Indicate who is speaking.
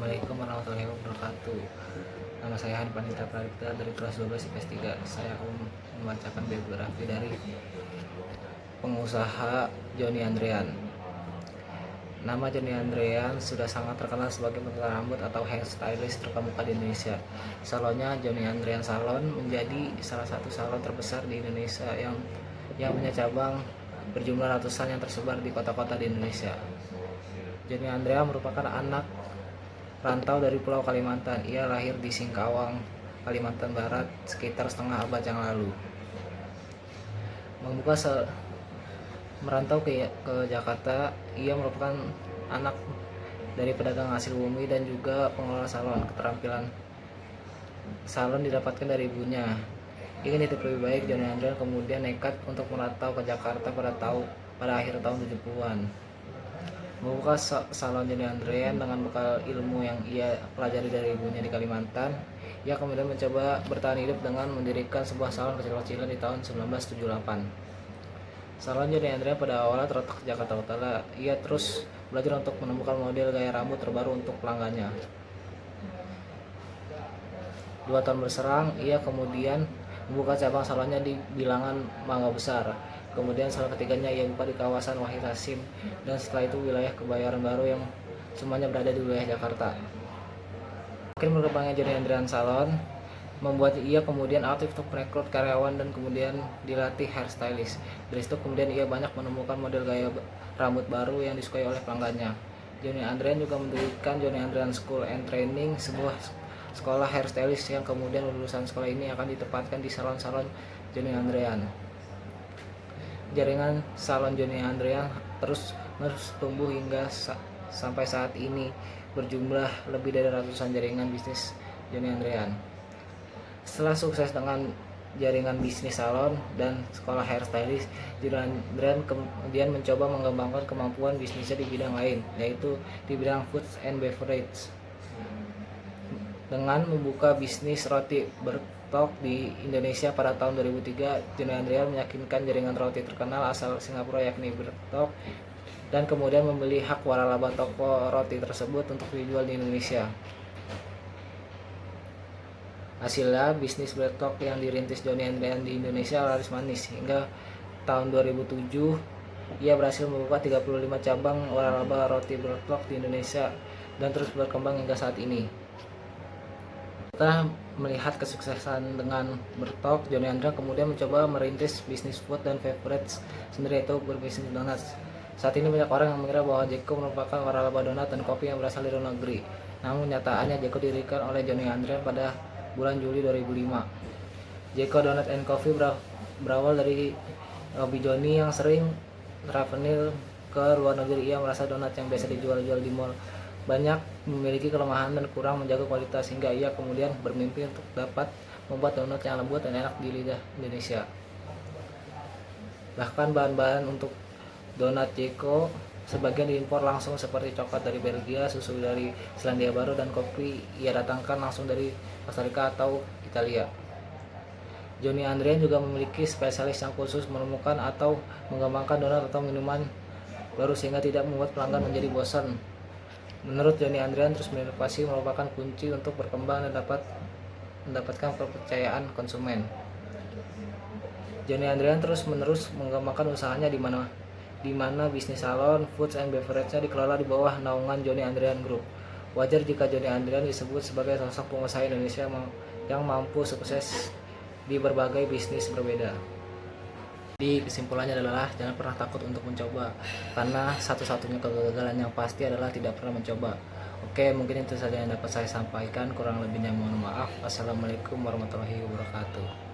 Speaker 1: Assalamualaikum warahmatullahi wabarakatuh. Nama saya Hani Panita Pradipta dari kelas 12 IPS 3. Saya akan membacakan biografi dari pengusaha Joni Andrean. Nama Joni Andrean sudah sangat terkenal sebagai penata rambut atau hairstylist terkemuka di Indonesia. Salonnya Joni Andrean Salon menjadi salah satu salon terbesar di Indonesia yang punya cabang berjumlah ratusan yang tersebar di kota-kota di Indonesia. Joni Andrean merupakan anak rantau dari Pulau Kalimantan. Ia lahir di Singkawang, Kalimantan Barat sekitar setengah abad yang lalu. Merantau ke Jakarta, ia merupakan anak dari pedagang hasil bumi dan juga pengelola salon. Keterampilan salon didapatkan dari ibunya. Ingin hidup lebih baik, Joni Andrean kemudian nekat untuk merantau ke Jakarta pada akhir tahun 70-an. Membuka salon Joni Andrean dengan bekal ilmu yang ia pelajari dari ibunya di Kalimantan. Ia kemudian mencoba bertahan hidup dengan mendirikan sebuah salon kecil-kecilan di tahun 1978. Salon Joni Andrean pada awalnya terletak di Jakarta Utara. Ia terus belajar untuk menemukan model gaya rambut terbaru untuk pelanggannya. 2 tahun berserang, ia kemudian membuka cabang salonnya di Bilangan, Mangga Besar. Kemudian salon ketiganya ia buka di kawasan Wahid Hasim, dan setelah itu wilayah Kebayoran Baru yang semuanya berada di wilayah Jakarta. Makin berkembangnya Joni Andrean Salon membuat ia kemudian aktif untuk merekrut karyawan dan kemudian dilatih hairstylist. Dari situ kemudian ia banyak menemukan model gaya rambut baru yang disukai oleh pelanggannya. Joni Andrean juga mendirikan Joni Andrean School and Training, sebuah sekolah hairstylist yang kemudian lulusan sekolah ini akan ditempatkan di salon-salon Joni Andrean. Jaringan salon Joni Andrean terus tumbuh hingga sampai saat ini, berjumlah lebih dari ratusan jaringan bisnis Joni Andrean. Setelah sukses dengan jaringan bisnis salon dan sekolah hairstylist, Joni Andrean kemudian mencoba mengembangkan kemampuan bisnisnya di bidang lain, yaitu di bidang food and beverage. Dengan membuka bisnis roti Bertok di Indonesia pada tahun 2003, Joni Andrean meyakinkan jaringan roti terkenal asal Singapura yakni Bertok, dan kemudian membeli hak waralaba toko roti tersebut untuk dijual di Indonesia. Hasilnya, bisnis Bertok yang dirintis Joni Andrean di Indonesia laris manis. Hingga tahun 2007, ia berhasil membuka 35 cabang waralaba roti Bertok di Indonesia dan terus berkembang hingga saat ini. Setelah melihat kesuksesan dengan Bertok, Joni Andrean kemudian mencoba merintis bisnis food dan beverage sendiri, yaitu berbisnis donat. Saat ini banyak orang yang mengira bahwa Jeko merupakan waralaba donat dan kopi yang berasal dari luar negeri. Namun nyataannya Jeko didirikan oleh Joni Andrean pada bulan Juli 2005. Jeko Donat and Coffee berawal dari hobi Joni yang sering traveling ke luar negeri. Ia merasa donat yang biasa dijual-jual di mall banyak memiliki kelemahan dan kurang menjaga kualitas, hingga ia kemudian bermimpi untuk dapat membuat donat yang lembut dan enak di lidah Indonesia. Bahkan bahan-bahan untuk donat Jeko sebagian diimpor langsung, seperti coklat dari Belgia, susu dari Selandia Baru, dan kopi ia datangkan langsung dari Costa Rica atau Italia. Joni Andrean juga memiliki spesialis yang khusus menemukan atau mengembangkan donat atau minuman baru sehingga tidak membuat pelanggan menjadi bosan. Menurut Joni Andrean, terus berinovasi merupakan kunci untuk berkembang dan dapat mendapatkan kepercayaan konsumen. Joni Andrean terus-menerus mengembangkan usahanya di mana bisnis salon, foods and beverage-nya dikelola di bawah naungan Joni Andrean Group. Wajar jika Joni Andrean disebut sebagai sosok pengusaha Indonesia yang mampu sukses di berbagai bisnis berbeda. Jadi kesimpulannya adalah jangan pernah takut untuk mencoba, karena satu-satunya kegagalan yang pasti adalah tidak pernah mencoba. Oke, mungkin itu saja yang dapat saya sampaikan, kurang lebihnya mohon maaf. Wassalamualaikum warahmatullahi wabarakatuh.